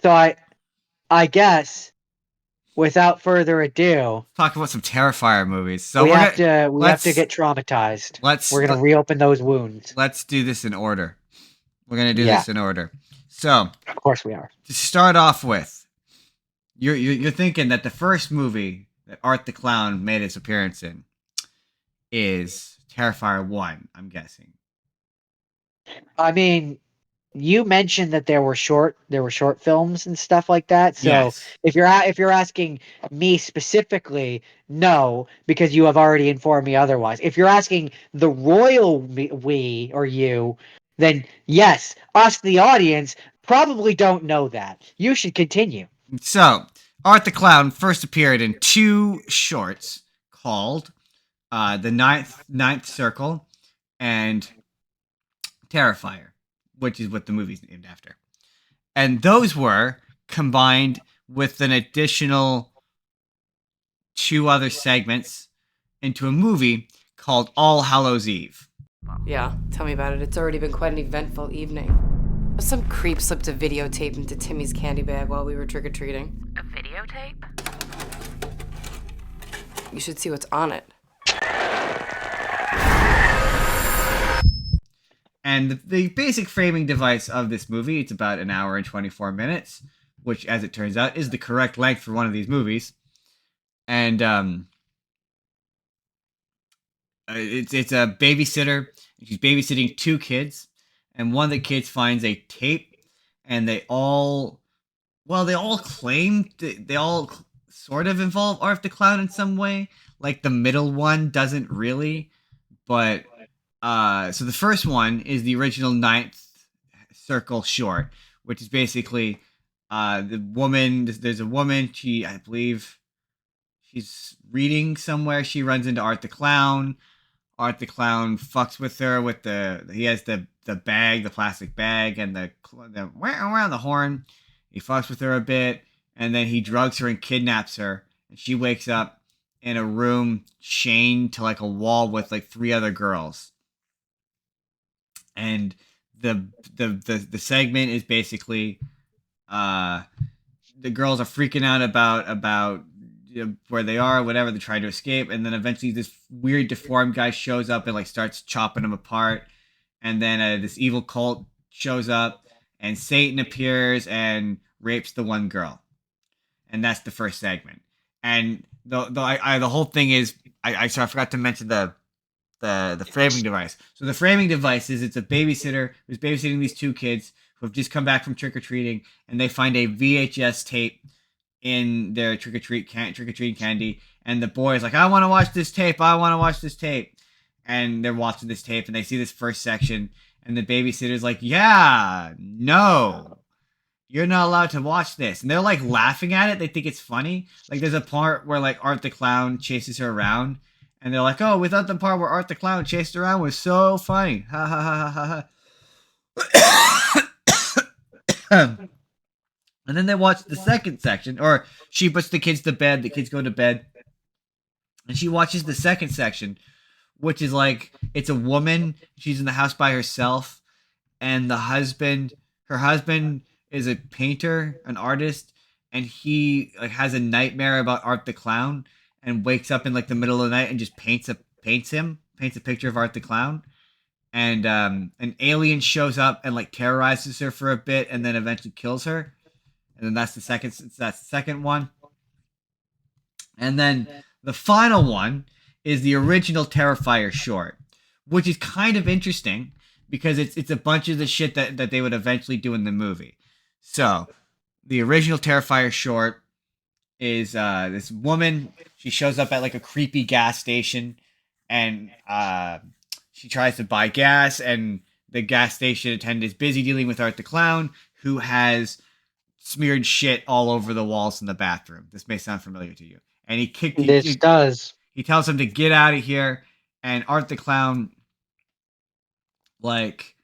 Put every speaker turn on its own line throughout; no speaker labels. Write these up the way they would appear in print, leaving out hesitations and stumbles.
So I guess without further ado,
Talk about some Terrifier movies. So
we
we're
have
gonna
to
let's
get traumatized.
let's
We're gonna reopen those wounds.
let's do this in order. We're gonna do
Yeah,
this in order. So
of course we are.
to start off with, you're thinking that the first movie that Art the Clown made his appearance in is Terrifier 1, I'm guessing.
I mean, you mentioned that there were short films and stuff like that. So
Yes.
if you're asking me specifically, no, because you have already informed me otherwise. If you're asking the we or you, then yes, us the audience probably don't know that. You should continue.
So, Art the Clown first appeared in two shorts called The Ninth Circle and Terrifier, which is what the movie's named after. And those were combined with an additional two other segments into a movie called All Hallows Eve.
Yeah, tell me about it. It's already been quite an eventful evening. Some creep slipped a videotape into Timmy's candy bag while we were trick-or-treating.
A videotape?
You should see what's on it.
And the basic framing device of this movie, it's about an hour and 24 minutes, which, as it turns out, is the correct length for one of these movies. And it's a babysitter. She's babysitting two kids, and one of the kids finds a tape, and they all claim they all sort of involve Art the Clown in some way. Like the middle one doesn't really, but so the first one is the original Ninth Circle short, which is basically the woman. There's a woman. I believe, she's reading somewhere. She runs into Art the Clown. Art the Clown fucks with her with he has the bag, the plastic bag, and the around the horn. He fucks with her a bit, and then he drugs her and kidnaps her. And she wakes up in a room chained to like a wall with like three other girls. And the segment is basically uh the girls are freaking out about where they are, whatever. They're trying to escape, and then eventually this weird deformed guy shows up and like starts chopping them apart. And then this evil cult shows up, and Satan appears and rapes the one girl, and that's the first segment. And the whole thing is, I forgot to mention the framing device. So the framing device is, it's a babysitter who's babysitting these two kids who have just come back from trick or treating, and they find a VHS tape in their trick or treating candy, and the boy is like, "I want to watch this tape. I want to watch this tape." And they're watching this tape, and they see this first section, and the babysitter's like, "Yeah, no, you're not allowed to watch this." And they're like laughing at it. They think it's funny. Like there's a part where like Art the Clown chases her around, and they're like, "Oh, we thought the part where Art the Clown chased her around was so funny." Ha ha ha ha ha. And then they watch the second section, or she puts the kids to bed. The kids go to bed, and she watches the second section, which is like, it's a woman. She's in the house by herself, and her husband is a painter, an artist, and he like has a nightmare about Art the Clown, and wakes up in like the middle of the night and just paints a picture of Art the Clown. And an alien shows up and like terrorizes her for a bit, and then eventually kills her. And then that's the second one. And then the final one is the original Terrifier short, which is kind of interesting because it's a bunch of the shit that they would eventually do in the movie. So the original Terrifier short is this woman. She shows up at like a creepy gas station, and she tries to buy gas, and the gas station attendant is busy dealing with Art the Clown, who has smeared shit all over the walls in the bathroom. This may sound familiar to you. And
This does.
he tells him to get out of here. And Art the Clown, like,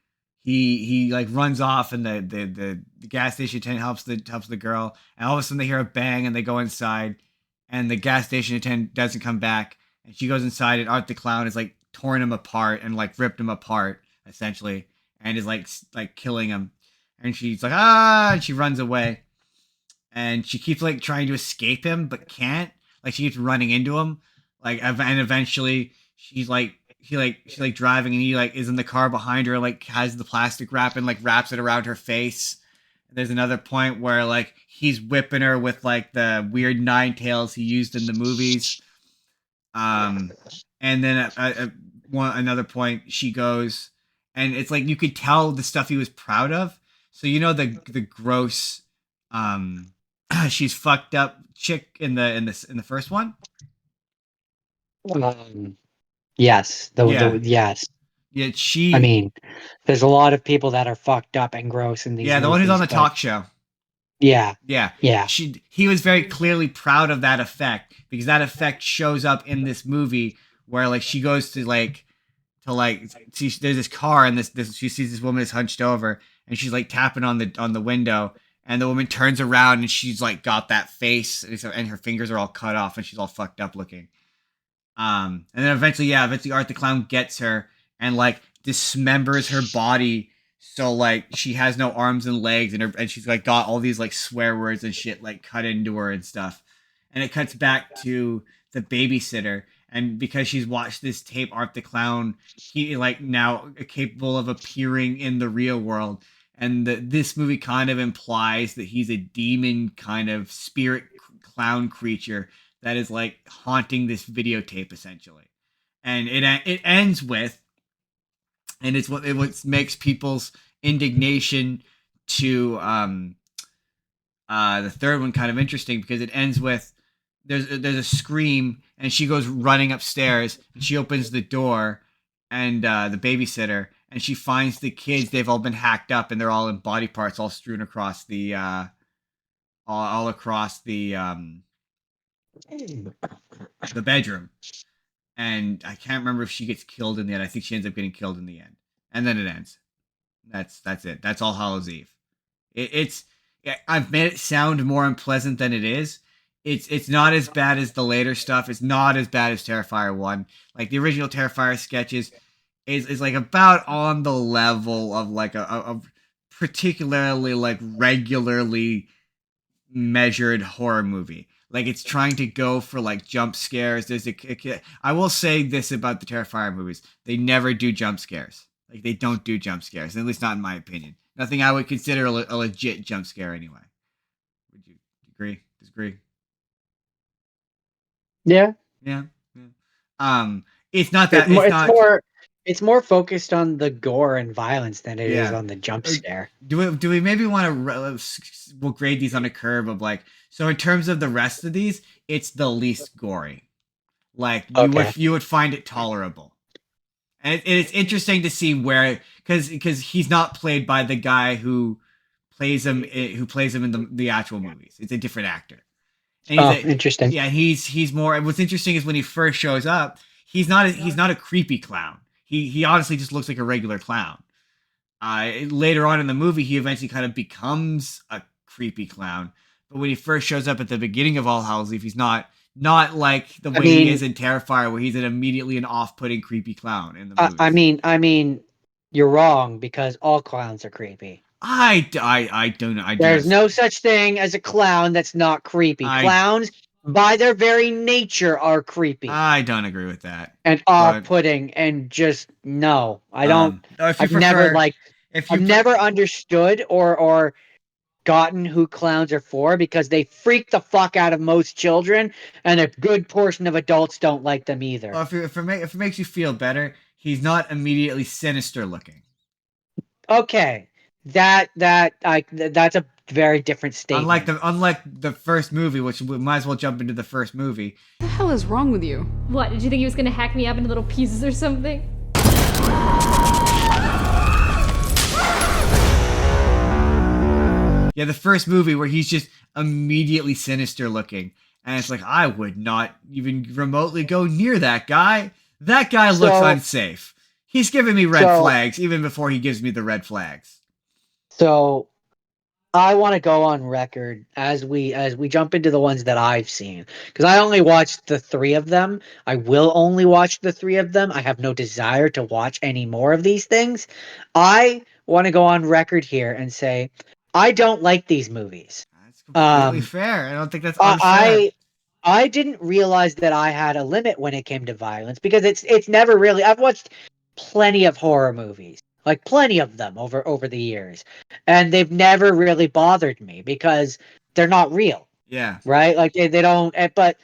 he like runs off, and the gas station attendant helps the girl. And all of a sudden they hear a bang, and they go inside, and the gas station attendant doesn't come back. And she goes inside, and Art the Clown is like torn him apart and like ripped him apart essentially, and is like killing him. And she's like, ah, and she runs away. and she keeps like trying to escape him but can't. Like she keeps running into him. Like and eventually she's like driving and he like is in the car behind her, like has the plastic wrap and like wraps it around her face. There's another point where like he's whipping her with like the weird nine tails he used in the movies. Um, and then at another point she goes, and it's like you could tell the stuff he was proud of. So you know the gross, um, she's fucked up chick in the first one.
Yes,
Yeah,
yes.
yeah,
I
she,
mean, there's a lot of people that are fucked up and gross in these
yeah, the one who's on
movies,
the
but
talk show.
yeah,
Yeah,
yeah.
he was very clearly proud of that effect because that effect shows up in this movie where like she goes to like see there's this car and this she sees this woman is hunched over and she's like tapping on the window and the woman turns around and she's like got that face and her fingers are all cut off and she's all fucked up looking. And then eventually Art the Clown gets her and like dismembers her body so like she has no arms and legs and she's like got all these like swear words and shit like cut into her and stuff. And it cuts back to the babysitter and because she's watched this tape, Art the Clown, he like now capable of appearing in the real world. And this movie kind of implies that he's a demon kind of spirit clown creature that is like haunting this videotape essentially. And it ends with, and it's what makes people's indignation to the third one kind of interesting because it ends with there's a scream and she goes running upstairs and she opens the door and the babysitter and she finds the kids. They've all been hacked up and they're all in body parts all strewn across the all across the bedroom. And I can't remember if she gets killed in the end. I think she ends up getting killed in the end, and then it ends. That's it. That's All Hallows Eve. It's I've made it sound more unpleasant than it is. It's not as bad as the later stuff. It's not as bad as Terrifier 1. Like the original Terrifier sketches is like about on the level of like a particularly like regularly measured horror movie. Like it's trying to go for like jump scares. I will say this about the Terrifier movies: they never do jump scares. Like they don't do jump scares, at least not in my opinion. Nothing I would consider a legit jump scare anyway. Would you agree? Disagree?
Yeah.
Yeah. Yeah. It's not
It,
that. It's
it's
not.
more it's more focused on the gore and violence than it is
Yeah.
on the jump scare.
Do we maybe want to we'll grade these on a curve of like so in terms of the rest of these, it's the least gory. Like
Okay.
you would find it tolerable. And it's interesting to see where because he's not played by the guy who plays him in the actual movies. It's a different actor. And
Oh, interesting.
yeah, he's more what's interesting is when he first shows up, he's not a creepy clown. He honestly just looks like a regular clown. Later on in the movie, he eventually kind of becomes a creepy clown. But when he first shows up at the beginning of All Hallows Eve, he's not like the way he is in Terrifier, where he's immediately an off-putting creepy clown in the movies.
I mean, you're wrong because all clowns are creepy.
I don't know.
There's no such thing as a clown that's not creepy. Clowns, by their very nature, are creepy.
I don't agree with that.
And off-putting, and just no, I don't. I've never understood or gotten who clowns are for because they freak the fuck out of most children, and a good portion of adults don't like them either.
Well, if it makes you feel better, he's not immediately sinister looking.
Okay, that's a very different statement.
Unlike the first movie, which we might as well jump into the first movie.
What the hell is wrong with you?
What, did you think he was gonna hack me up into little pieces or something?
Yeah, the first movie where he's just immediately sinister looking. And it's like, I would not even remotely go near that guy. That guy looks unsafe. He's giving me red flags even before he gives me the red flags.
So I want to go on record as we jump into the ones that I've seen, because I only watched the 3 of them. I will only watch the 3 of them. I have no desire to watch any more of these things. I want to go on record here and say I don't like these movies.
completely fair. I don't think that's unfair.
I didn't realize that I had a limit when it came to violence because it's never really. I've watched plenty of horror movies, like plenty of them over the years, and they've never really bothered me because they're not real,
Yeah.
right? Like they don't. But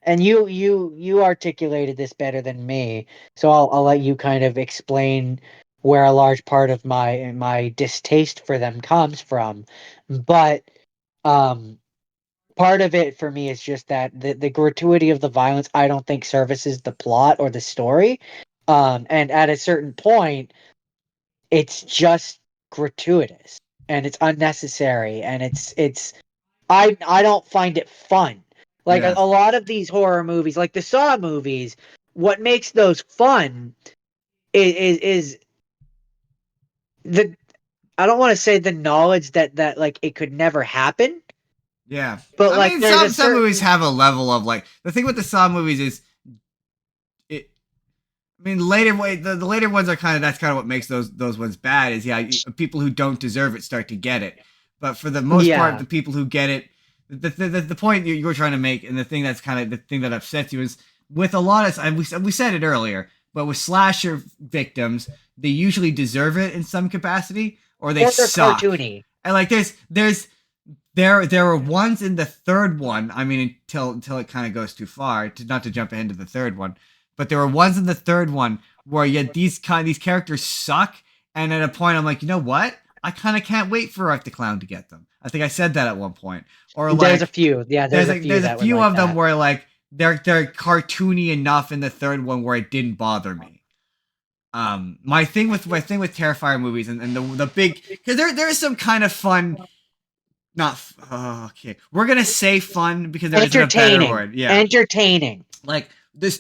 and you articulated this better than me, so I'll let you kind of explain where a large part of my distaste for them comes from, but um part of it for me is just that the gratuity of the violence I don't think services the plot or the story. And at a certain point, it's just gratuitous and it's unnecessary and it's I don't find it fun. Like
Yeah.
a lot of these horror movies, like the Saw movies, what makes those fun is the I don't want to say the knowledge that like it could never happen,
Yeah.
but
I
like
mean,
there's a
some movies
certain
have a level of like the thing with the Saw movies is it. I mean, the later ones are that's kind of what makes those ones bad. Is people who don't deserve it start to get it, but for the most part,
yeah.
the people who get it, the point you were trying to make, and the thing that's kind of the thing that upsets you is with a lot of, and we said it earlier, but with slasher victims, they usually deserve it in some capacity, or they
Or they're
suck.
cartoony.
And like there were ones in the third one. I mean, until it kind of goes too far, not to jump ahead to the third one. But there were ones in the third one where these characters suck, and at a point I'm like, you know what? I kind of can't wait for Art the Clown to get them. I think I said that at one point. Or
There's a
like
few, yeah. There's a few
a
that would
few
like
of them
that.
where like they're cartoony enough in the third one where it didn't bother me. My thing with Terrifier movies and the big, because there's some kind of fun. Not okay. We're gonna say fun because there isn't a better
Entertaining,
word. Yeah,
entertaining.
like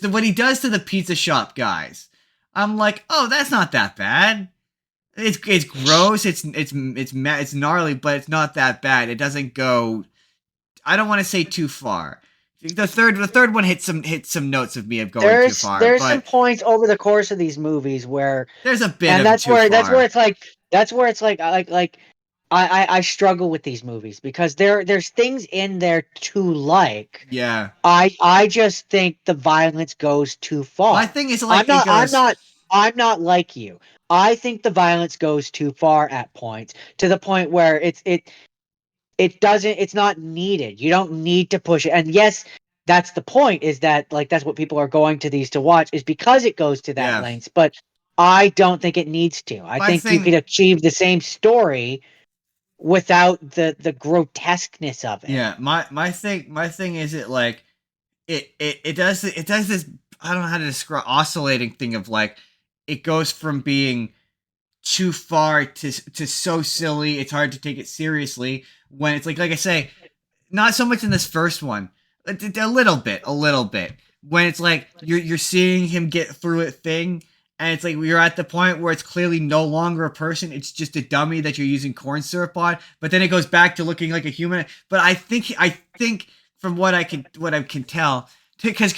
what he does to the pizza shop guys. I'm like, oh, that's not that bad. It's gross. It's gnarly, but it's not that bad. It doesn't go. I don't want to say too far. The third one hit some notes of me of going too far.
There's
But
some points over the course of these movies where,
there's a bit
and
of too far.
that's where it's like I struggle with these movies because there's things in there to like.
Yeah.
I just think the violence goes too far.
My thing is like
I'm not like you. I think the violence goes too far at points, to the point where it's not needed. You don't need to push it. And yes, that's the point, is that like that's what people are going to these to watch, is because it goes to that lengths. But I don't think it needs to. I think you could achieve the same story without the grotesqueness of it.
Yeah, my thing is it does this, I don't know how to describe, oscillating thing of like it goes from being too far to so silly it's hard to take it seriously, when it's like I say, not so much in this first one, a little bit when it's like you're seeing him get through a thing, and it's like you're at the point where it's clearly no longer a person, it's just a dummy that you're using corn syrup on, but then it goes back to looking like a human. But I think from what I can tell, because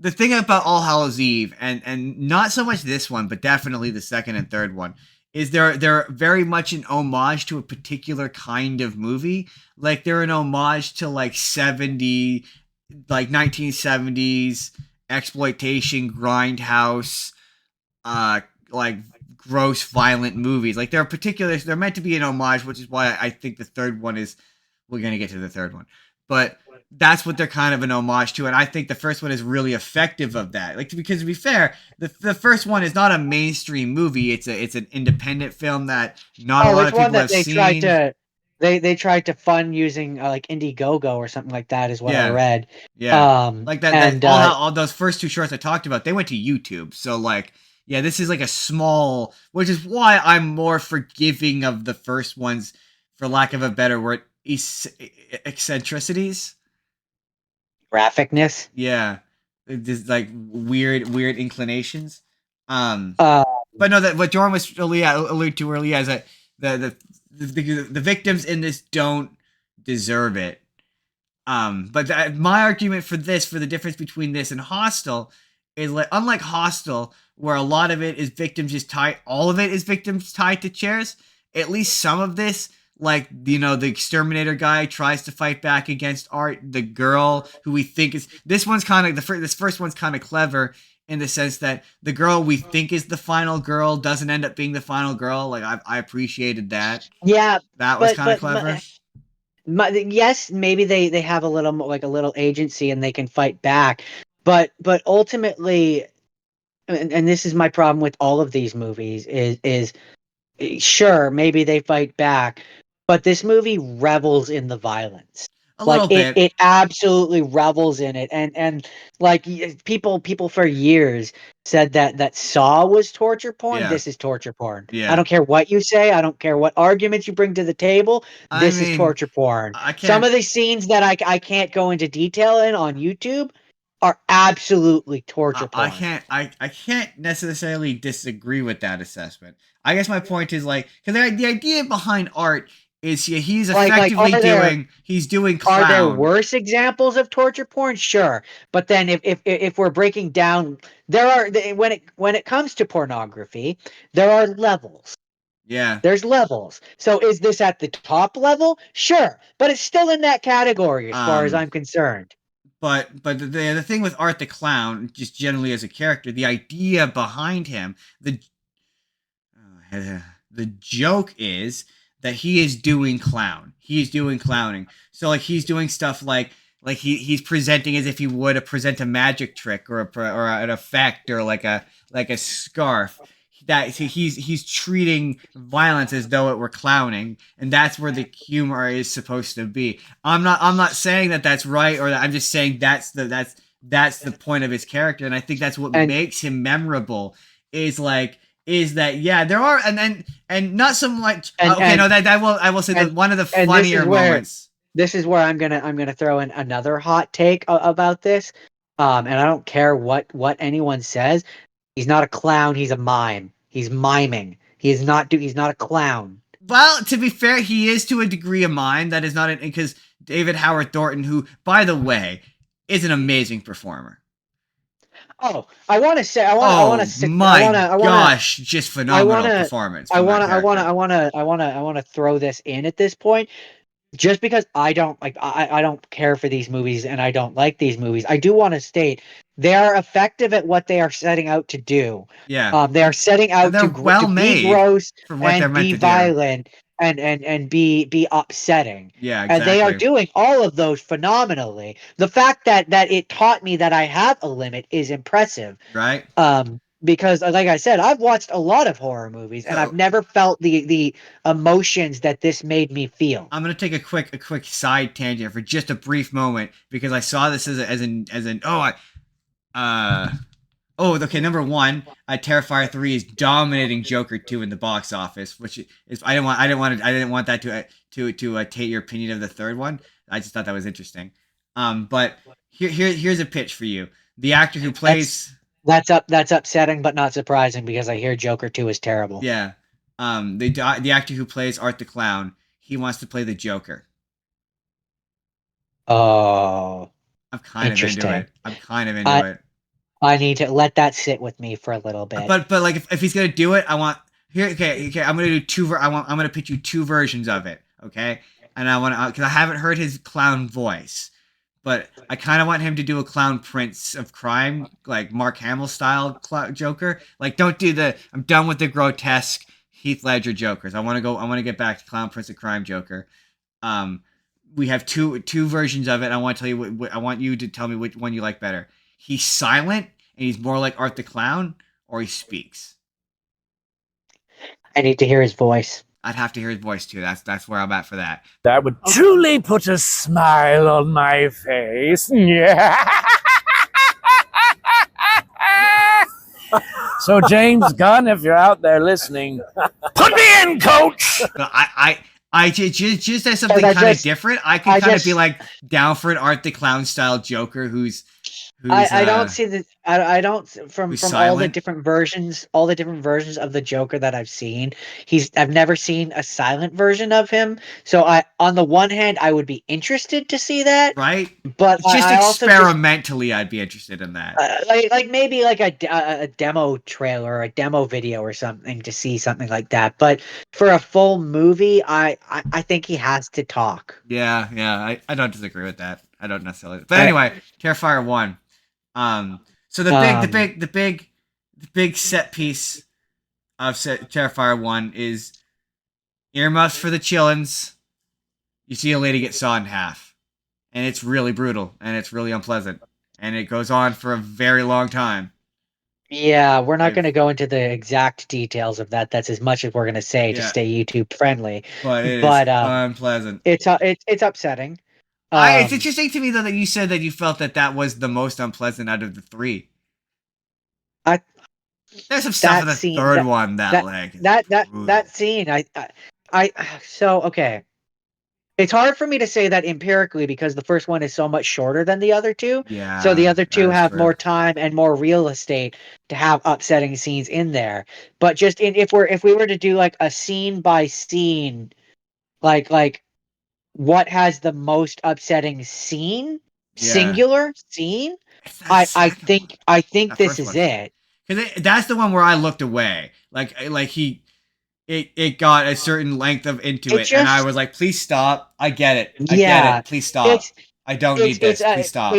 the thing about All Hallows Eve, and not so much this one, but definitely the second and third one, is they're very much an homage to a particular kind of movie. Like they're an homage to like 1970s exploitation, grindhouse, like gross violent movies. Like they're meant to be an homage, which is why I think the third one is, we're gonna get to the third one, but that's what they're kind of an homage to, and I think the first one is really effective of that. Like, because to be fair, the first one is not a mainstream movie. It's an independent film that not a lot of people have seen.
They tried to fund using like Indiegogo or something like that, is what I read.
Yeah, like that.
And
all those first two shorts I talked about, they went to YouTube. So like, yeah, this is like a small, which is why I'm more forgiving of the first ones, for lack of a better word, eccentricities.
Graphicness.
Yeah, just like weird inclinations. But no, that what Jordan was alluded to earlier is that the victims in this don't deserve it. But my argument for the difference between this and Hostel is, like, unlike Hostel, where a lot of it is victims just tied, all of it is victims tied to chairs. At least some of this, like, you know, the exterminator guy tries to fight back against Art, the girl who we think is, this one's kind of, this first one's kind of clever in the sense that the girl we think is the final girl doesn't end up being the final girl. Like, I appreciated that.
Yeah,
That was kind of clever.
Yes, maybe they have a little like a little agency and they can fight back, but ultimately, and this is my problem with all of these movies is sure, maybe they fight back, but this movie revels in the violence.
A
Like
little bit.
it absolutely revels in it, and like people for years said that Saw was torture porn.
Yeah.
This is torture porn.
Yeah.
I don't care what you say. I don't care what arguments you bring to the table.
I
This is
mean,
torture porn.
I can't.
Some of the scenes that I can't go into detail in on YouTube are absolutely torture porn.
I can't necessarily disagree with that assessment. I guess my point is like, because the idea behind Art is he's effectively he's doing clown.
Are there worse examples of torture porn? Sure, but then if we're breaking down, there are when it comes to pornography, there are levels.
Yeah,
there's levels. So is this at the top level? Sure, but it's still in that category as far as I'm concerned.
But the thing with Art the Clown, just generally as a character, the idea behind him, the joke is that he is doing clown. He's doing clowning. So like he's doing stuff like he's presenting as if he would present a magic trick or an effect or like a scarf. That he's treating violence as though it were clowning, and that's where the humor is supposed to be. I'm not saying that that's right, or that I'm just saying that's the point of his character, and I think that's what makes him memorable. Is that yeah, there are and not so much. I will say that one of the funnier moments.
This is where I'm gonna throw in another hot take about this, and I don't care what anyone says. He's not a clown. He's a mime. He's miming. He's not a clown.
Well, to be fair, he is to a degree a mime. That is not because David Howard Thornton, who, by the way, is an amazing performer.
Oh, I want to say,
just phenomenal performance.
I want to throw this in at this point. Just because I don't care for these movies and I don't like these movies, I do want to state they are effective at what they are setting out to do.
Yeah,
they are setting out to be gross and be violent and be upsetting.
Yeah, exactly.
And they are doing all of those phenomenally. The fact that it taught me that I have a limit is impressive.
Right.
Because like I said, I've watched a lot of horror movies and I've never felt the emotions that this made me feel.
I'm gonna take a quick side tangent for just a brief moment because I saw this okay, number one, Terrifier 3 is dominating Joker 2 in the box office, which is I didn't want that to taint your opinion of the third one. I just thought that was interesting. But here's a pitch for you. The actor who plays
That's upsetting, but not surprising because I hear Joker 2 is terrible.
Yeah. The actor who plays Art the Clown, he wants to play the Joker.
Oh.
I'm kind of into it.
I need to let that sit with me for a little bit.
But like if he's gonna do it, I want okay. I'm gonna do I'm gonna pitch you two versions of it, okay? And I want to because I haven't heard his clown voice. But I kind of want him to do a clown Prince of Crime, like Mark Hamill style Joker. Like, don't do I'm done with the grotesque Heath Ledger Jokers. I want to get back to Clown Prince of Crime Joker. We have two versions of it. I want to tell you I want you to tell me which one you like better. He's silent and he's more like Art the Clown, or he speaks.
I need to hear his voice.
I'd have to hear his voice too. That's where I'm at for that.
That would truly put a smile on my face. Yeah. So James Gunn, if you're out there listening, put me in, coach.
I just as something kind of different. I can kind of be like down for an Art the Clown style Joker who's Who's
I don't see the I don't
who's
from
silent?
all the different versions of the Joker that I've seen. I've never seen a silent version of him. So I on the one hand I would be interested to see that,
Right?
but
Just
I also just
experimentally, I'd be interested in that.
like maybe like a demo trailer or a demo video or something to see something like that. But for a full movie, I think he has to talk.
Yeah, yeah, I don't disagree with that. I don't necessarily. But
Uh,
anyway, Terrifier 1. So
um,
the big set piece of Terrifier 1 is earmuffs for the chillins. You see a lady get sawed in half, and it's really brutal and it's really unpleasant, and it goes on for a very long time.
Yeah, we're not going
I've
to go into the exact details of that. That's as much as we're going to say to
Yeah,
stay YouTube friendly.
but it is
But
unpleasant.
it's upsetting.
It's
Um,
interesting to me though that you said that you felt that that was the most unpleasant out of the three.
I
There's some stuff in
that
the
scene
third one that
that
like is
that
brutal.
scene so okay. It's hard for me to say that empirically because the first one is so much shorter than the other two. So the
Yeah,
other
that
two
is
have
true.
more time and more real estate to have upsetting scenes in there. But just if we were to do like a scene by scene, like what has the most upsetting scene,
Yeah,
singular scene,
it's that second one.
I think
That
this
first
is
one's
it.
because that's the one where I looked away. Like it got a certain length of into
It
it, and I
just
was like, please stop. I get it. I get
yeah,
it. Please stop.
it's
I don't
it's
need this. Please stop.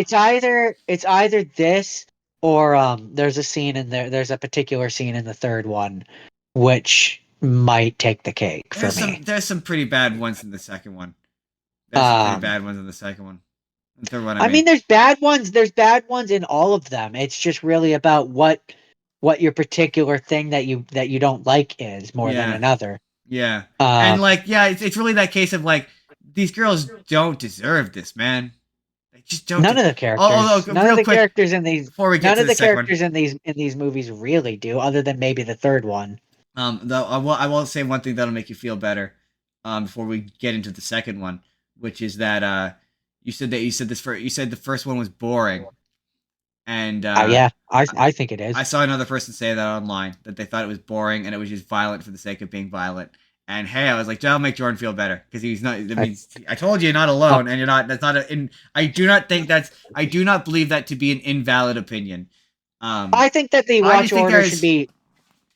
it's either this or there's a scene in there. There's a particular scene in the third one which might take the cake for me.
There's some pretty bad ones in the second one. There's some pretty
Um,
bad ones in the second one. The third one, I
I
mean.
mean, there's bad ones. There's bad ones in all of them. It's just really about what your particular thing that you don't like is more than
Yeah.
another.
Yeah. And
Um,
like, yeah, it's really that case of like these girls don't deserve this, man. They just don't. Although,
none of
real
the
quick
characters in these,
before we get
none
to
of
the
the
second one,
characters in these movies really do, other than maybe the third one.
though I will say one thing that'll make you feel better, before we get into the second one, which is that you said the first one was boring, and
Yeah,
I
I think it
I
is.
saw another person say that online that they thought it was boring and it was just violent for the sake of being violent. And hey, I was like, that'll make Jordan feel better because he's not. I
I,
mean, I told you you're not
oh,
alone, and you're not. That's not a. In, I do not think that's. I do not believe that to be an invalid opinion.
I think that the
I
watch
just think
order should
there's.
be.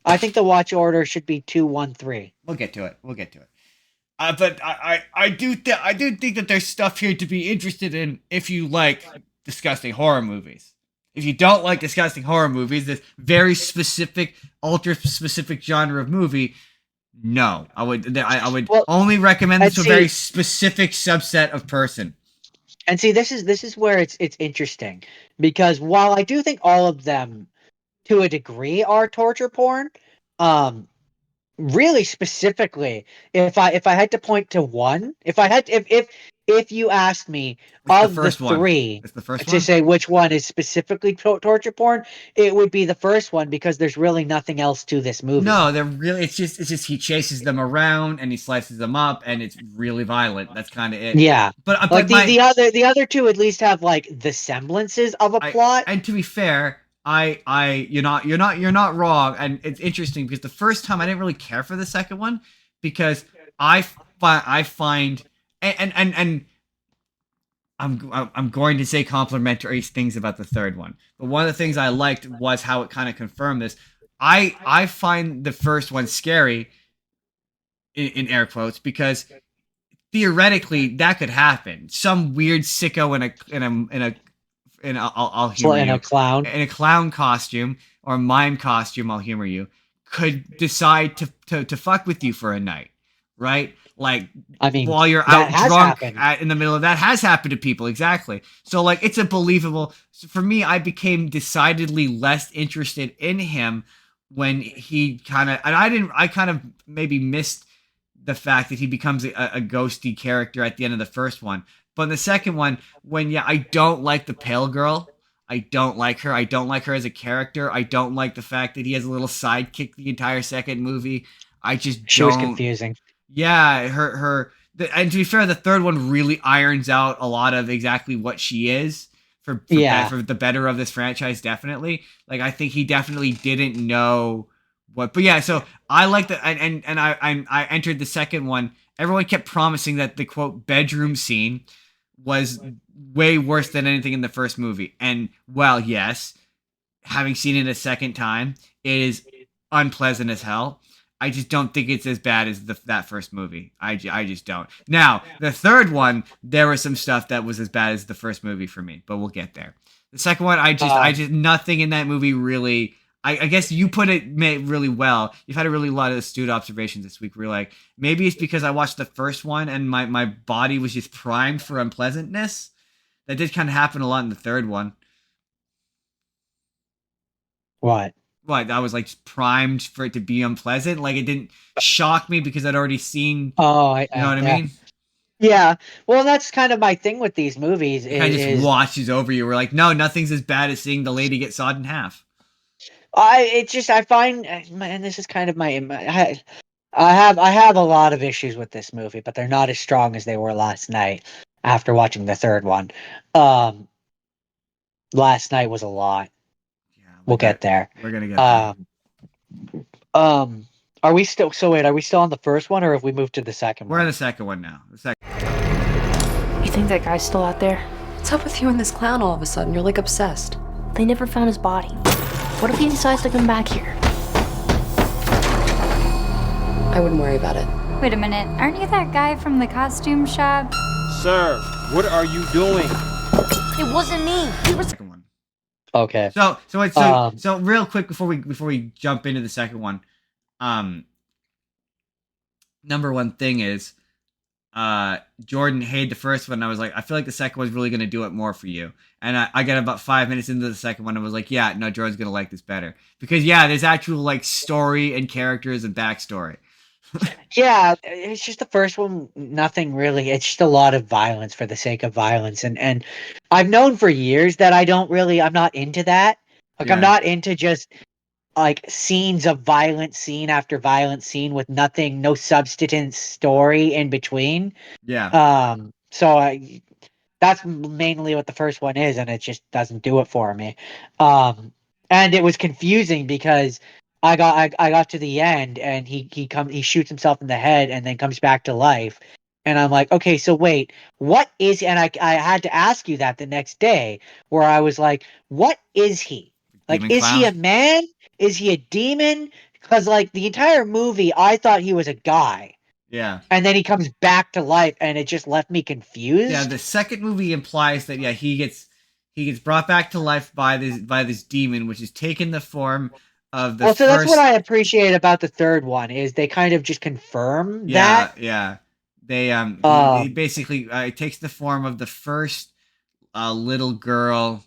I think the watch order should be 2-1-3.
We'll get to it. We'll get to it. But I do think that there's stuff here to be interested in if you like disgusting horror movies. If you don't like disgusting horror movies, this very specific, ultra specific genre of movie, no, I would
Well,
only recommend
and
this to a very
see,
specific subset of person.
this is where it's interesting because while I do think all of them to a degree are torture porn, um, really specifically, if I had to point to one, if you asked me
It's the
of the
first one.
three
It's the first
to
one.
say which one is specifically torture porn, it would be the first one because there's really nothing else to this movie.
No, they're really. It's just he chases them around and he slices them up and it's really violent. That's kind of it.
Yeah. Like
But my
the other two at least have like the semblances of a
I
plot.
and to be fair, you're not wrong, and it's interesting because the first time I didn't really care for the second one because I find and I'm going to say complimentary things about the third one, but one of the things I liked was how it kind of confirmed this. I find the first one scary in air quotes because theoretically that could happen. Some weird sicko I'll humor
And a
you
clown.
in a clown costume or mime costume. I'll humor you. Could decide to fuck with you for a night, right? Like
I mean,
while you're
that
out
has
drunk
happened.
in the middle of that has happened to people exactly. So like it's a believable. For me, I became decidedly less interested in him when he kind of and I didn't. I kind of maybe missed the fact that he becomes a ghosty character at the end of the first one. But in the second one, when I don't like the pale girl. I don't like her. I don't like her as a character. I don't like the fact that he has a little sidekick the entire second movie. I just
She was
don't.
confusing.
Yeah, and to be fair, the third one really irons out a lot of exactly what she is.
Yeah.
for the better of this franchise, definitely. Like, I think he definitely didn't know what. But yeah, so I like that, and I entered the second one. Everyone kept promising that the quote bedroom scene was way worse than anything in the first movie. And well, yes, having seen it a second time, it is unpleasant as hell. I just don't think it's as bad as that first movie. I just don't. Now, the third one, there was some stuff that was as bad as the first movie for me, but we'll get there. The second one, I just nothing in that movie really. I guess you put it really well. You've had a really lot of astute observations this week. Where you're like, maybe it's because I watched the first one and my body was just primed for unpleasantness. That did kind of happen a lot in the third one.
What?
I was like primed for it to be unpleasant. Like, it didn't shock me because I'd already seen.
Oh,
You know what I mean?
Yeah. Well, that's kind of my thing with these movies.
It kind of just washes over you. We're like, no, nothing's as bad as seeing the lady get sawed in half.
I find, and this is kind of I have a lot of issues with this movie, but they're not as strong as they were last night after watching the third one. Last night was a lot.
Yeah,
we'll get there.
We're gonna get there.
Are we still? So wait, are we still on the first one, or have we moved to the second
We're
one?
on the second one now.
You think that guy's still out there?
What's up with you and this clown all of a sudden? You're like obsessed.
They never found his body. What if he decides to come back here?
I wouldn't worry about it.
Wait a minute, aren't you that guy from the costume shop?
Sir, what are you doing?
It wasn't me. He was.
Second one.
Okay.
So real quick before we jump into the second one, number one thing is, Jordan hated the first one. I was like, I feel like the second one's really gonna do it more for you. And I got about 5 minutes into the second one, and was like, yeah, no, Jordan's gonna like this better because there's actual like story and characters and backstory.
Yeah, it's just the first one. Nothing really. It's just a lot of violence for the sake of violence, and I've known for years that I'm not into that. Like, I'm not into just like scenes of violence, scene after violent scene with no substance story in between.
Yeah.
So that's mainly what the first one is, and it just doesn't do it for me. And it was confusing because I got to the end, and he shoots himself in the head and then comes back to life. And I'm like, okay, so wait, what is, and I had to ask you that the next day, where I was like, what is he? Like,
Demon
is he
clown?
a man? Is he a demon? Because like the entire movie, I thought he was a guy.
Yeah.
And then he comes back to life, and it just left me confused.
Yeah, the second movie implies that he gets brought back to life by this demon, which has taken the form of the.
Well, so that's what I appreciate about the third one, is they kind of just confirm that.
Yeah. They he basically it takes the form of the first little girl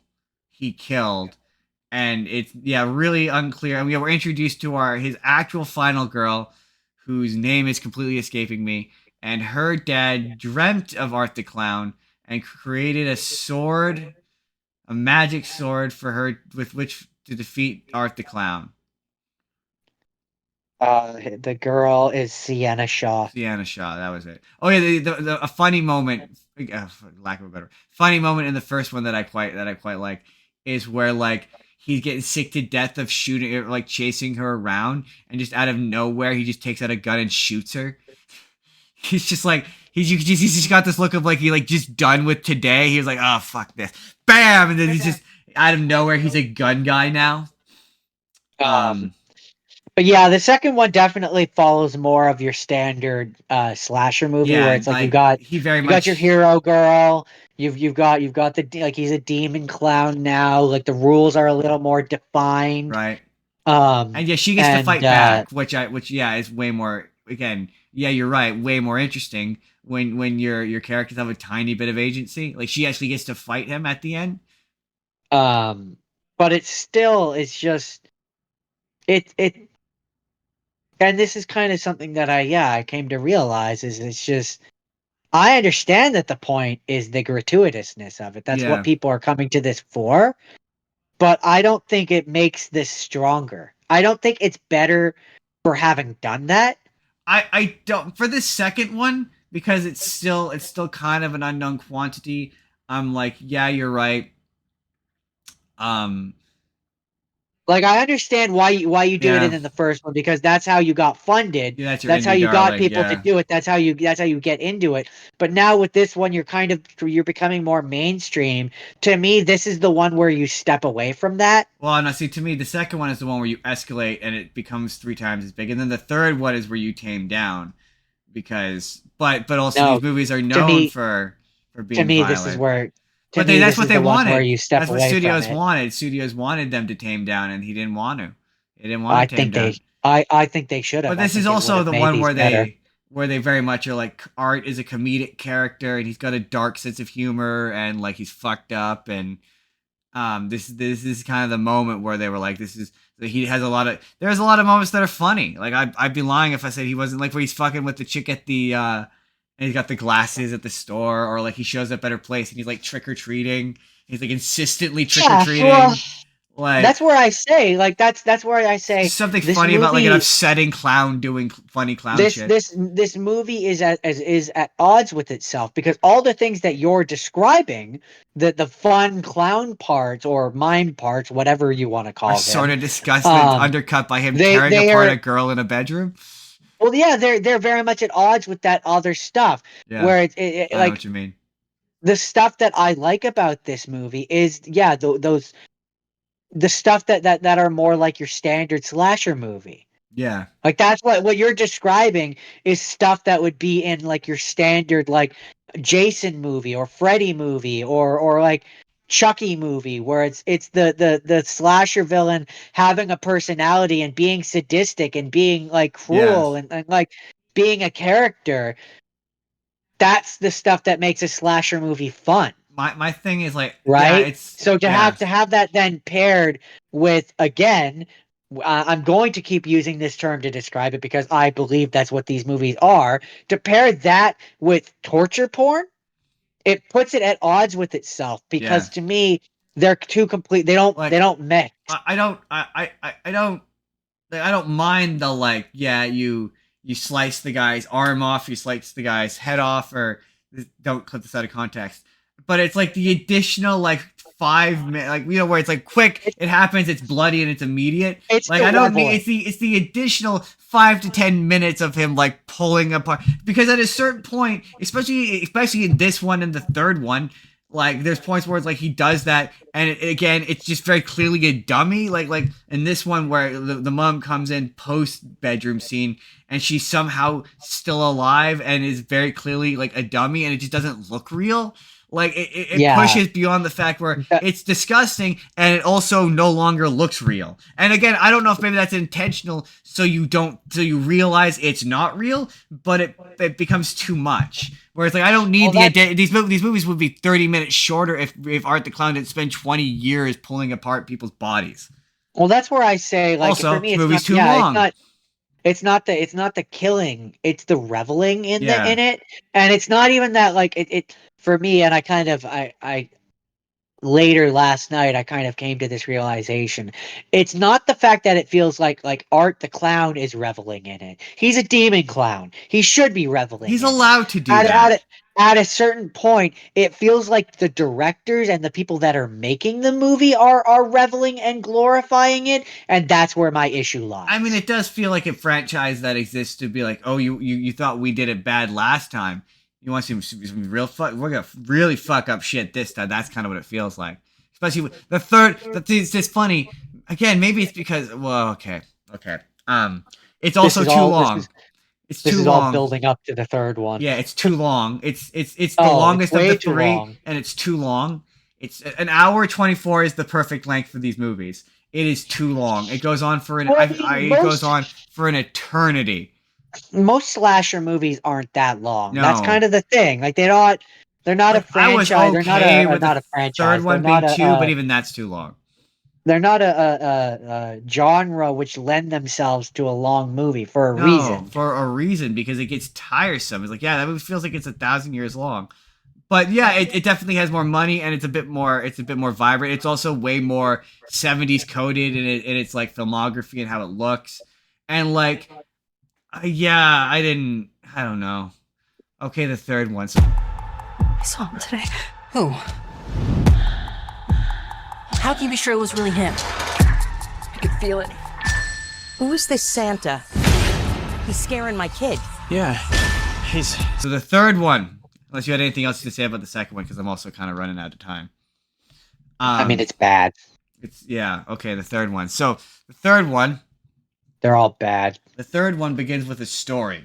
he killed, and it's really unclear. And we're introduced to his actual final girl, whose name is completely escaping me, and her dad dreamt of Art the Clown and created a magic sword for her with which to defeat Art the Clown.
The girl is Sienna Shaw.
Sienna Shaw, that was it. Oh yeah, a funny moment, for lack of a better, funny moment in the first one that I quite like is where like he's getting sick to death of shooting, like chasing her around, and just out of nowhere he just takes out a gun and shoots her. He's just like he's just got this look of like he like just done with today. He was like, oh fuck this, bam, and then he's just out of nowhere he's a gun guy now.
But yeah, the second one definitely follows more of your standard slasher movie, where it's like you got your hero girl, you've got the like he's a demon clown now, like the rules are a little more defined,
right? And she gets to fight back, which is way more, again, you're right, way more interesting when your characters have a tiny bit of agency. Like, she actually gets to fight him at the end.
But it's just it. And this is kind of something that I came to realize is it's just, I understand that the point is the gratuitousness of it. That's what people are coming to this for. But I don't think it makes this stronger. I don't think it's better for having done that.
I don't, for this second one, because it's still kind of an unknown quantity. I'm like, yeah, you're right.
Like, I understand why you do
Yeah.
it in the first one, because that's how you got funded.
Yeah, that's your
That's how
indie
you got
darling,
people to
yeah.
do it. That's how you get into it. But now with this one, you're becoming more mainstream. To me, this is the one where you step away from that.
Well, no, see, to me, the second one is the one where you escalate and it becomes 3 times as big, and then the third one is where you tame down, because, but also
No,
these movies are
to
known
me,
for being
this is
violent.
where
But
this
that's what
is
they
the one where
wanted.
you step
That's what
away from
studios
it.
wanted. Studios wanted them to tame down, and he didn't want to. He didn't want
I
to tame
think
down.
I think they should have.
But
I
this is
think it would
also
have
the
made
one
these better.
where they very much are like, Art is a comedic character, and he's got a dark sense of humor, and like he's fucked up, and this is kind of the moment where they were like, he has there's a lot of moments that are funny. Like, I'd be lying if I said he wasn't, like where he's fucking with the chick at the and he's got the glasses at the store, or like he shows up at her place and he's like trick or treating. He's like insistently trick or treating.
Well,
Like,
that's where I say, like, that's where I say
there's something
this
funny about like an
movie-
upsetting clown doing funny clown
this
shit.
this movie is at odds with itself, because all the things that you're describing, the fun clown parts or mime parts, whatever you want to call
Are
them,
sort of disgusting, undercut by him tearing
they
apart
are-
a girl in a bedroom.
well, yeah, they're very much at odds with that other stuff.
Yeah,
where
I know
like
what you mean.
the stuff that I like about this movie is, yeah, those the stuff that are more like your standard slasher movie.
Yeah,
Like, that's what you're describing is stuff that would be in like your standard like Jason movie or Freddy movie or like Chucky movie, where it's the slasher villain having a personality and being sadistic and being like cruel and like being a character. That's the stuff that makes a slasher movie fun.
my thing is like,
Right?
yeah, it's
So to
yeah.
have that then paired with, again, I'm going to keep using this term to describe it because I believe that's what these movies are. To pair that with torture porn, it puts it at odds with itself, because to me they're too complete. They don't mix.
I don't mind the, like, yeah, you slice the guy's arm off, you slice the guy's head off, or don't clip this out of context. But it's like the additional like 5 minutes, like, you know, where it's like quick, it happens, it's bloody and it's immediate.
It's
like, I don't need it's the additional 5 to 10 minutes of him like pulling apart, because at a certain point, especially in this one and the third one, like there's points where it's like he does that, and again, it's just very clearly a dummy. Like in this one where the mom comes in post bedroom scene and she's somehow still alive and is very clearly like a dummy, and it just doesn't look real. Like it pushes beyond the fact where it's disgusting, and it also no longer looks real. And again, I don't know if maybe that's intentional, so you realize it's not real, but it becomes too much. Where it's like, I don't need these movies would be 30 minutes shorter if Art the Clown didn't spend 20 years pulling apart people's bodies.
Well, that's where I say, like,
Also,
for me,
the movie's too long.
It's not the killing, it's the reveling in it, and it's not even that, like, it for me. And I later last night I kind of came to this realization. It's not the fact that it feels like Art the Clown is reveling in it. He's a demon clown. He should be reveling.
He's allowed to do that.
At a certain point, it feels like the directors and the people that are making the movie are reveling and glorifying it, and that's where my issue lies.
I mean, it does feel like a franchise that exists to be like, oh, you thought we did it bad last time. You want some real fuck? We're gonna really fuck up shit this time. That's kind of what it feels like. Especially with the third. It's just funny. Again, maybe it's because, well, okay. It's also too long. It's too long. This is all
building up to the third one.
Yeah, it's too long. It's the longest of the three, and it's too long. It's an hour 24 is the perfect length for these movies. It is too long. It goes on for it goes on for an eternity.
Most slasher movies aren't that long.
No.
That's kind of the thing. Like, they're not a franchise.
I was okay with
not
the
a franchise.
third one being 2, but even that's too long.
They're not a genre which lend themselves to a long movie for a reason.
For a reason, because it gets tiresome. It's like, yeah, that movie feels like it's 1,000 years long. But yeah, it definitely has more money, and it's a bit more vibrant. It's also way more 70s coded in its like filmography and how it looks. And like, yeah, I don't know. Okay, the third one. So
I saw him today.
Who?
How can you be sure it was really him?
I could feel it. Who is this Santa? He's scaring my kid.
Yeah, he's...
So the third one, unless you had anything else to say about the second one, because I'm also kind of running out of time.
I mean, it's bad.
Okay, the third one. So the third one...
They're all bad.
The third one begins with a story.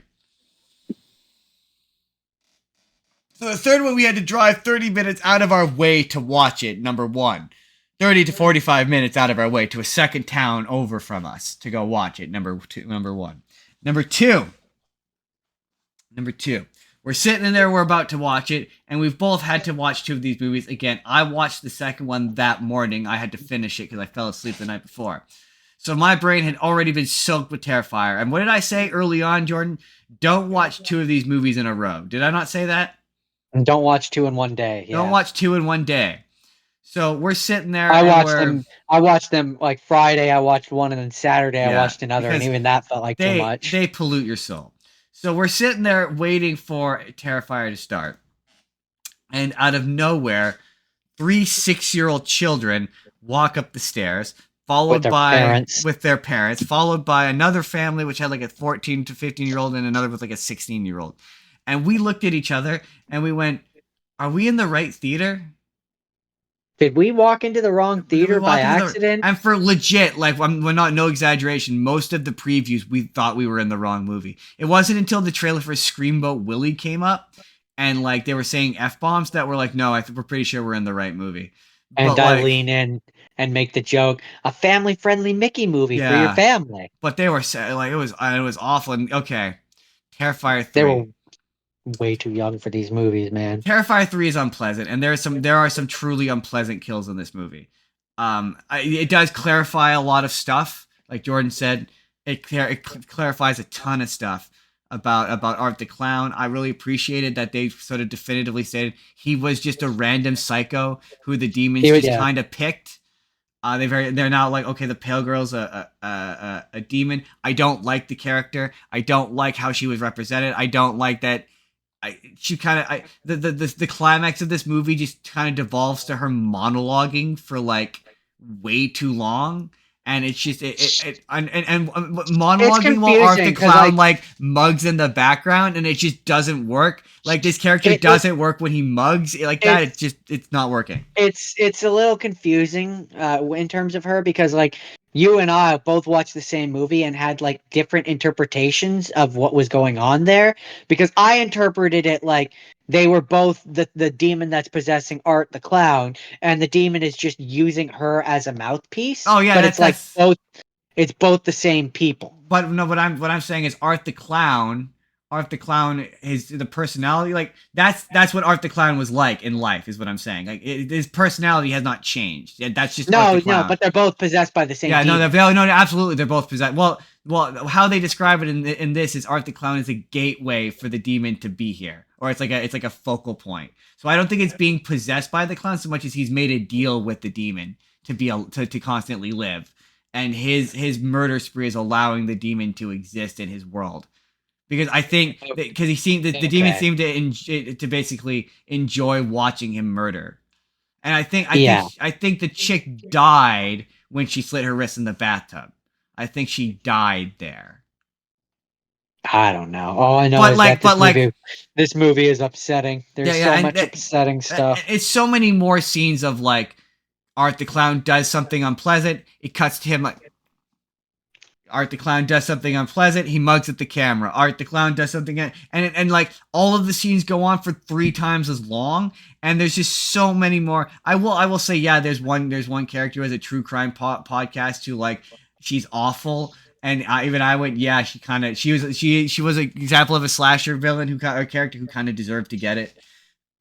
So the third one, we had to drive 30 minutes out of our way to watch it, number one. 30 to 45 minutes out of our way to a second town over from us to go watch it, number one. Number two. We're sitting in there, we're about to watch it, and we've both had to watch two of these movies. Again, I watched the second one that morning. I had to finish it because I fell asleep the night before. So my brain had already been soaked with Terrifier. And what did I say early on, Jordan? Don't watch two of these movies in a row. Did I not say that?
And don't watch two in one day. Yeah.
Don't watch two in one day. So we're sitting there.
I watched them like Friday. I watched one, and then Saturday I watched another, and even that felt like too much.
They pollute your soul. So we're sitting there waiting for Terrifier to start, and out of nowhere, 3 6-year-old children walk up the stairs, followed with their parents, followed by another family which had like a 14 to 15-year-old and another with like a 16-year-old. And we looked at each other and we went, "Are we in the right theater?
Did we walk into the wrong theater by accident?"
And for legit, like, we're not, no exaggeration, most of the previews, we thought we were in the wrong movie. It wasn't until the trailer for Screamboat Willie came up and like they were saying F-bombs that we're like, no, we're pretty sure we're in the right movie.
And I lean in and make the joke, a family-friendly Mickey movie for your family.
But they were like, it was awful. And okay, Terrifier 3.
They were way too young for these movies, man.
Terrifier 3 is unpleasant, and there are some truly unpleasant kills in this movie. It does clarify a lot of stuff, like Jordan said. It clarifies a ton of stuff about Art the Clown. I really appreciated that they sort of definitively stated he was just a random psycho who the demons kind of picked. They're now like, okay, the pale girl's a demon. I don't like the character. I don't like how she was represented. I don't like that. The climax of this movie just kind of devolves to her monologuing for like way too long, and it's just monologuing while Art the Clown like mugs in the background, and it just doesn't work. Like this character doesn't work when he mugs like that. It's not working.
It's a little confusing in terms of her because like you and I both watched the same movie and had like different interpretations of what was going on there, because I interpreted it like they were both the demon that's possessing Art the Clown, and the demon is just using her as a mouthpiece.
Oh yeah,
but it's both the same people.
But no, what I'm saying is Art the Clown is the personality, like that's what Art the Clown was like in life, is what I'm saying. Like his personality has not changed. That's just
no, but they're both possessed by the same.
Yeah, demon. No, absolutely, they're both possessed. Well, how they describe it in this is Art the Clown is a gateway for the demon to be here, or it's like a focal point. So I don't think it's being possessed by the clown so much as he's made a deal with the demon to constantly live, and his murder spree is allowing the demon to exist in his world. Because I think because the demon seemed to basically enjoy watching him murder, and I think the chick died when she slit her wrist in the bathtub. I think she died there.
I don't know. All I know is that this movie is upsetting. There's so much upsetting stuff.
It's so many more scenes of like Art the Clown does something unpleasant. It cuts to him like. Art the Clown does something unpleasant. He mugs at the camera. Art the Clown does something, and like all of the scenes go on for 3 times as long. And there's just so many more. I will say, yeah. There's one character who has a true crime podcast who like she's awful, and I went, yeah. She was an example of a slasher villain a character who kind of deserved to get it.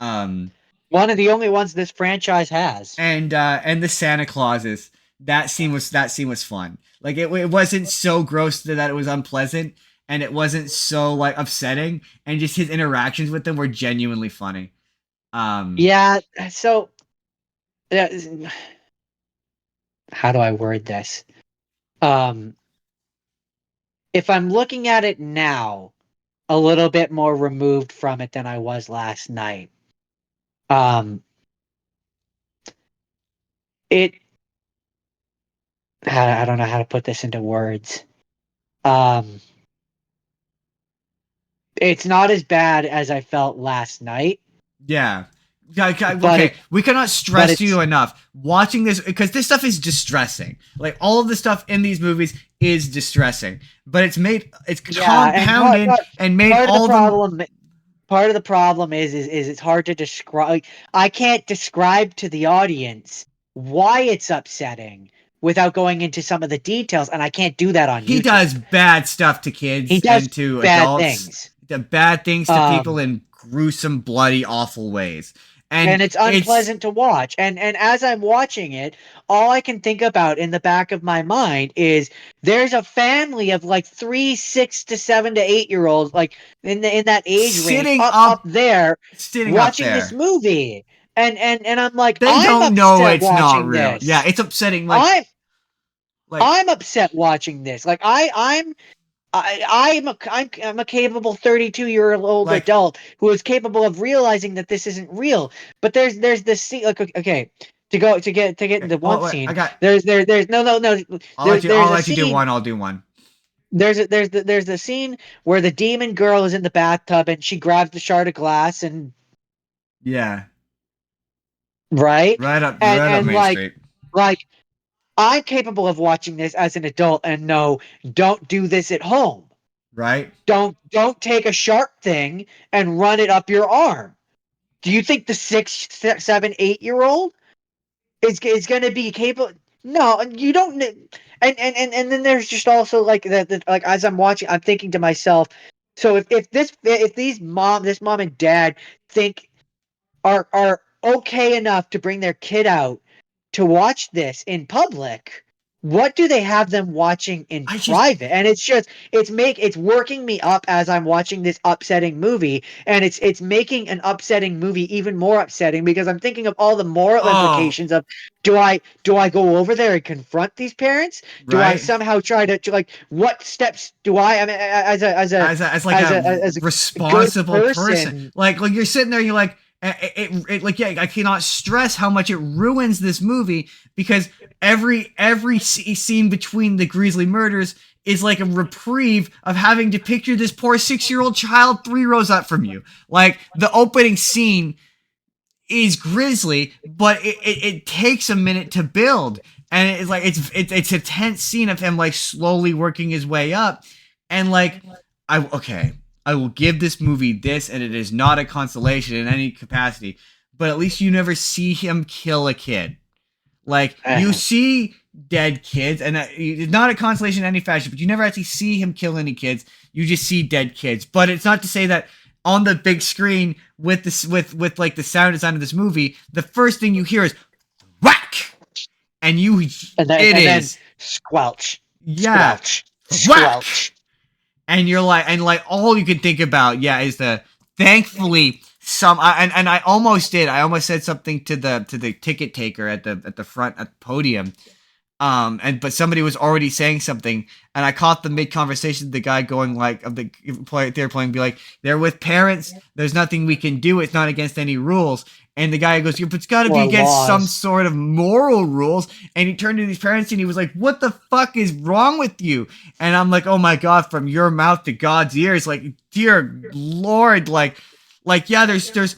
One of the only ones this franchise has.
And the Santa Clauses. That scene was fun. Like it wasn't so gross that it was unpleasant, and it wasn't so like upsetting, and just his interactions with them were genuinely funny.
Yeah. So, how do I word this? If I'm looking at it now, a little bit more removed from it than I was last night, I don't know how to put this into words. It's not as bad as I felt last night.
Yeah.
But
Okay, we cannot stress to
it's-
you enough watching this, because this stuff is distressing. Like, all of the stuff in these movies is distressing, but it's compounded and made
part of
all
the
of them.
problem. Part of the problem is it's hard to describe. Like, I can't describe to the audience why it's upsetting without going into some of the details, and I can't do that on
He
YouTube.
does bad stuff to
He
kids
does
and to
bad
adults.
things.
The bad things to people in gruesome, bloody, awful ways.
And it's unpleasant to watch. And as I'm watching it, all I can think about in the back of my mind is there's a family of like 3, 6 to 7 to 8-year-olds, like in that age
Sitting
range, up there,
sitting
watching
up there.
this movie. And I'm like,
They
I'm
don't know
upset
it's not
watching
real.
this.
Yeah, it's upsetting. Like,
I'm upset watching this. Like I'm a capable 32-year-old
Like-
adult who is capable of realizing that this isn't real. But there's this scene. Like, okay, to get into one
wait,
scene.
I got-
There's no.
I'll let you. I'll
a
let you do
scene-
one. I'll do one.
There's the scene where the demon girl is in the bathtub and she grabs the shard of glass and
Yeah.
right
Up
and
Main
like
Street.
like I'm capable of watching this as an adult and no, don't do this at home.
Right?
Don't take a sharp thing and run it up your arm. Do you think the 6, 7, 8-year-old is going to be capable? No, you don't. And then there's just also like that. Like as I'm watching, I'm thinking to myself. So if this mom and dad think are okay enough to bring their kid out to watch this in public, what do they have them watching in private? And it's working me up as I'm watching this upsetting movie, and it's making an upsetting movie even more upsetting because I'm thinking of all the moral implications of do I go over there and confront these parents? Do I
Right.
somehow try to like what steps do I mean as a
responsible
good
person. Like you're sitting there, you're like, I cannot stress how much it ruins this movie, because every scene between the grisly murders is like a reprieve of having to picture this poor 6-year-old child 3 rows up from you. Like, the opening scene is grisly, but it takes a minute to build, and it's like it's a tense scene of him like slowly working his way up, and like I will give this movie this, and it is not a consolation in any capacity, but at least you never see him kill a kid. Like, you see dead kids, and it's not a consolation in any fashion, but you never actually see him kill any kids. You just see dead kids. But it's not to say that on the big screen with this with like the sound design of this movie, the first thing you hear is whack, and then
squelch.
Yeah,
Squelch.
And you're like, all you can think about, is the thankfully I almost said something to the ticket taker at the front at the podium, but somebody was already saying something, and I caught the mid conversation, the guy going like of the they're playing, be like, they're with parents, there's nothing we can do, it's not against any rules. And the guy goes, but it's got to be against some sort of moral rules. And he turned to these parents and he was like, what the fuck is wrong with you? And I'm like, oh my God, from your mouth to God's ears. Like, dear Lord, like, there's,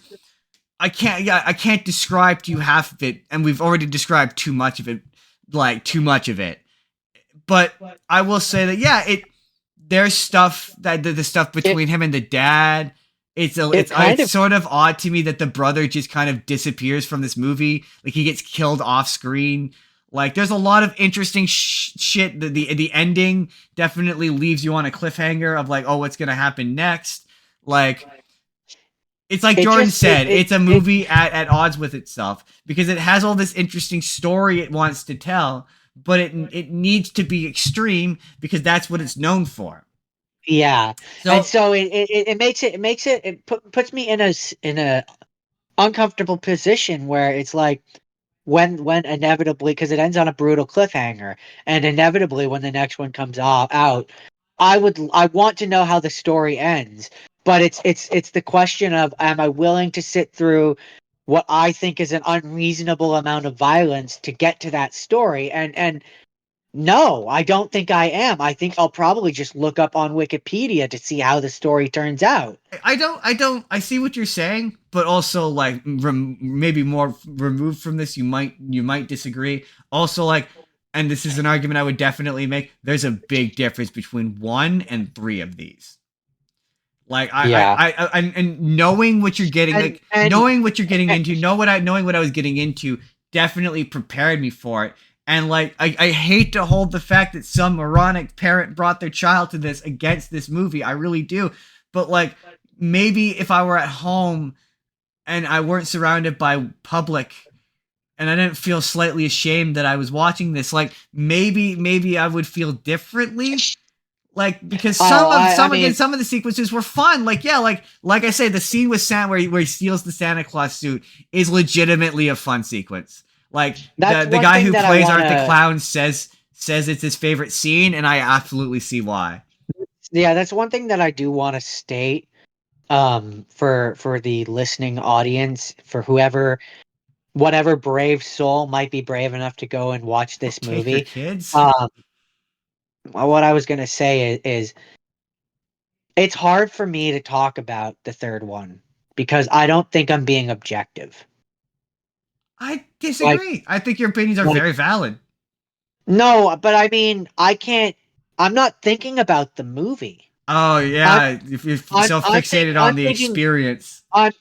I can't describe to you half of it. And we've already described too much of it. But I will say that, there's stuff that the stuff between him and the dad. It's sort of odd to me that the brother just kind of disappears from this movie. Like, he gets killed off screen. Like, there's a lot of interesting shit. The ending definitely leaves you on a cliffhanger of like, oh, what's gonna happen next? Like, it's like Jordan said, it's a movie at odds with itself, because it has all this interesting story it wants to tell, but it needs to be extreme because that's what it's known for.
Yeah, and so it puts me in a uncomfortable position where it's like when inevitably, because it ends on a brutal cliffhanger, and inevitably when the next one comes out, I want to know how the story ends, but it's the question of, am I willing to sit through what I think is an unreasonable amount of violence to get to that story, and No, I don't think I am. I think I'll probably just look up on Wikipedia to see how the story turns out.
I see what you're saying, but also like maybe more removed from this, you might disagree. Also, like, and this is an argument I would definitely make. There's a big difference between 1 and 3 of these. Like and knowing what you're getting, knowing what you're getting into, knowing what I was getting into, definitely prepared me for it. And like, I hate to hold the fact that some moronic parent brought their child to this against this movie. I really do. But like, maybe if I were at home and I weren't surrounded by public and I didn't feel slightly ashamed that I was watching this, like maybe I would feel differently. Like, because some of the sequences were fun. Like, yeah, like I say, the scene with Santa where he steals the Santa Claus suit is legitimately a fun sequence. Like, the guy who plays Art the Clown says it's his favorite scene, and I absolutely see why.
Yeah, that's one thing that I do want to state, for the listening audience, for whatever brave soul might be brave enough to go and watch this movie.
Take your kids.
What I was gonna say is it's hard for me to talk about the third one because I don't think I'm being objective.
I disagree. I think your opinions are very valid.
No, but I mean, I'm not thinking about the movie.
Oh, yeah. If you're so fixated on the experience.
I'm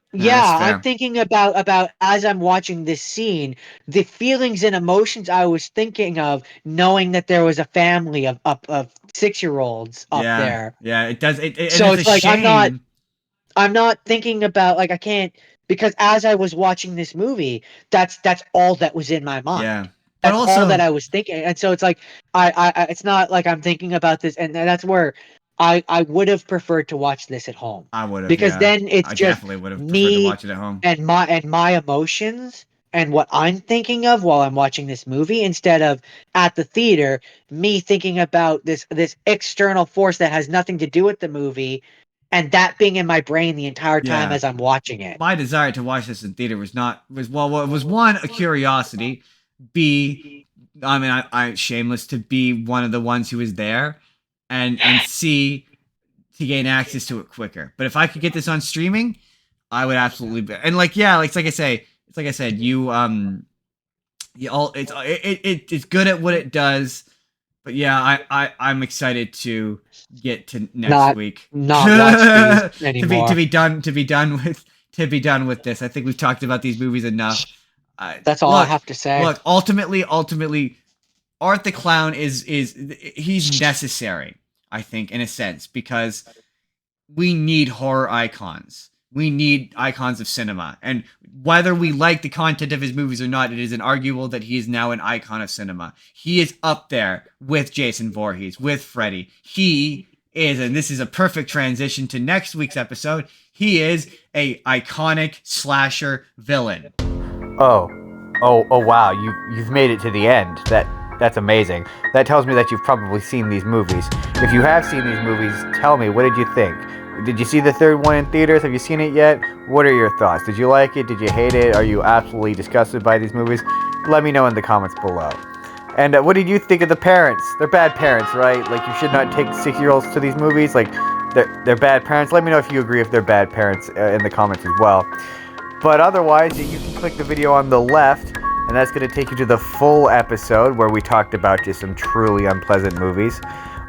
thinking about as I'm watching this scene, the feelings and emotions I was thinking of, knowing that there was a family of 6-year-olds up there.
Yeah, it does.
So
it's
like
shame.
I'm not thinking about, like, I can't, because as I was watching this movie, that's all that was in my mind.
Yeah.
That's all that I was thinking. And so it's like I it's not like I'm thinking about this, and that's where I would have preferred to watch this at home.
I would have,
because then it's
I
just
definitely would have preferred
me
to watch it at home.
and my emotions and what I'm thinking of while I'm watching this movie, instead of at the theater me thinking about this external force that has nothing to do with the movie, and that being in my brain the entire time as I'm watching it.
My desire to watch this in theater was one, a curiosity. B, I mean, I shameless to be one of the ones who was there, and C, to gain access to it quicker. But if I could get this on streaming, I would absolutely be. And like, yeah, it's like I said, it's good at what it does. But yeah, I'm excited to get to next week.
Not watch these anymore.
to be done with this. I think we've talked about these movies enough.
That's all I have to say.
Look, ultimately, Art the Clown he's necessary, I think, in a sense, because we need horror icons. We need icons of cinema. And whether we like the content of his movies or not, it is inarguable that he is now an icon of cinema. He is up there with Jason Voorhees, with Freddy. He is, and this is a perfect transition to next week's episode, he is a iconic slasher villain.
Oh wow, you've made it to the end. That's amazing. That tells me that you've probably seen these movies. If you have seen these movies, tell me, what did you think? Did you see the third one in theaters? Have you seen it yet? What are your thoughts? Did you like it? Did you hate it? Are you absolutely disgusted by these movies? Let me know in the comments below. And what did you think of the parents? They're bad parents, right? Like, you should not take 6-year-olds to these movies. Like, they're bad parents. Let me know if you agree if they're bad parents in the comments as well. But otherwise, you can click the video on the left, and that's going to take you to the full episode where we talked about just some truly unpleasant movies.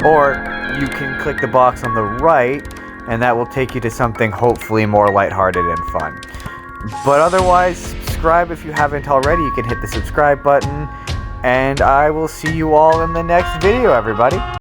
Or you can click the box on the right, and that will take you to something hopefully more lighthearted and fun. But otherwise, subscribe if you haven't already. You can hit the subscribe button, and I will see you all in the next video, everybody.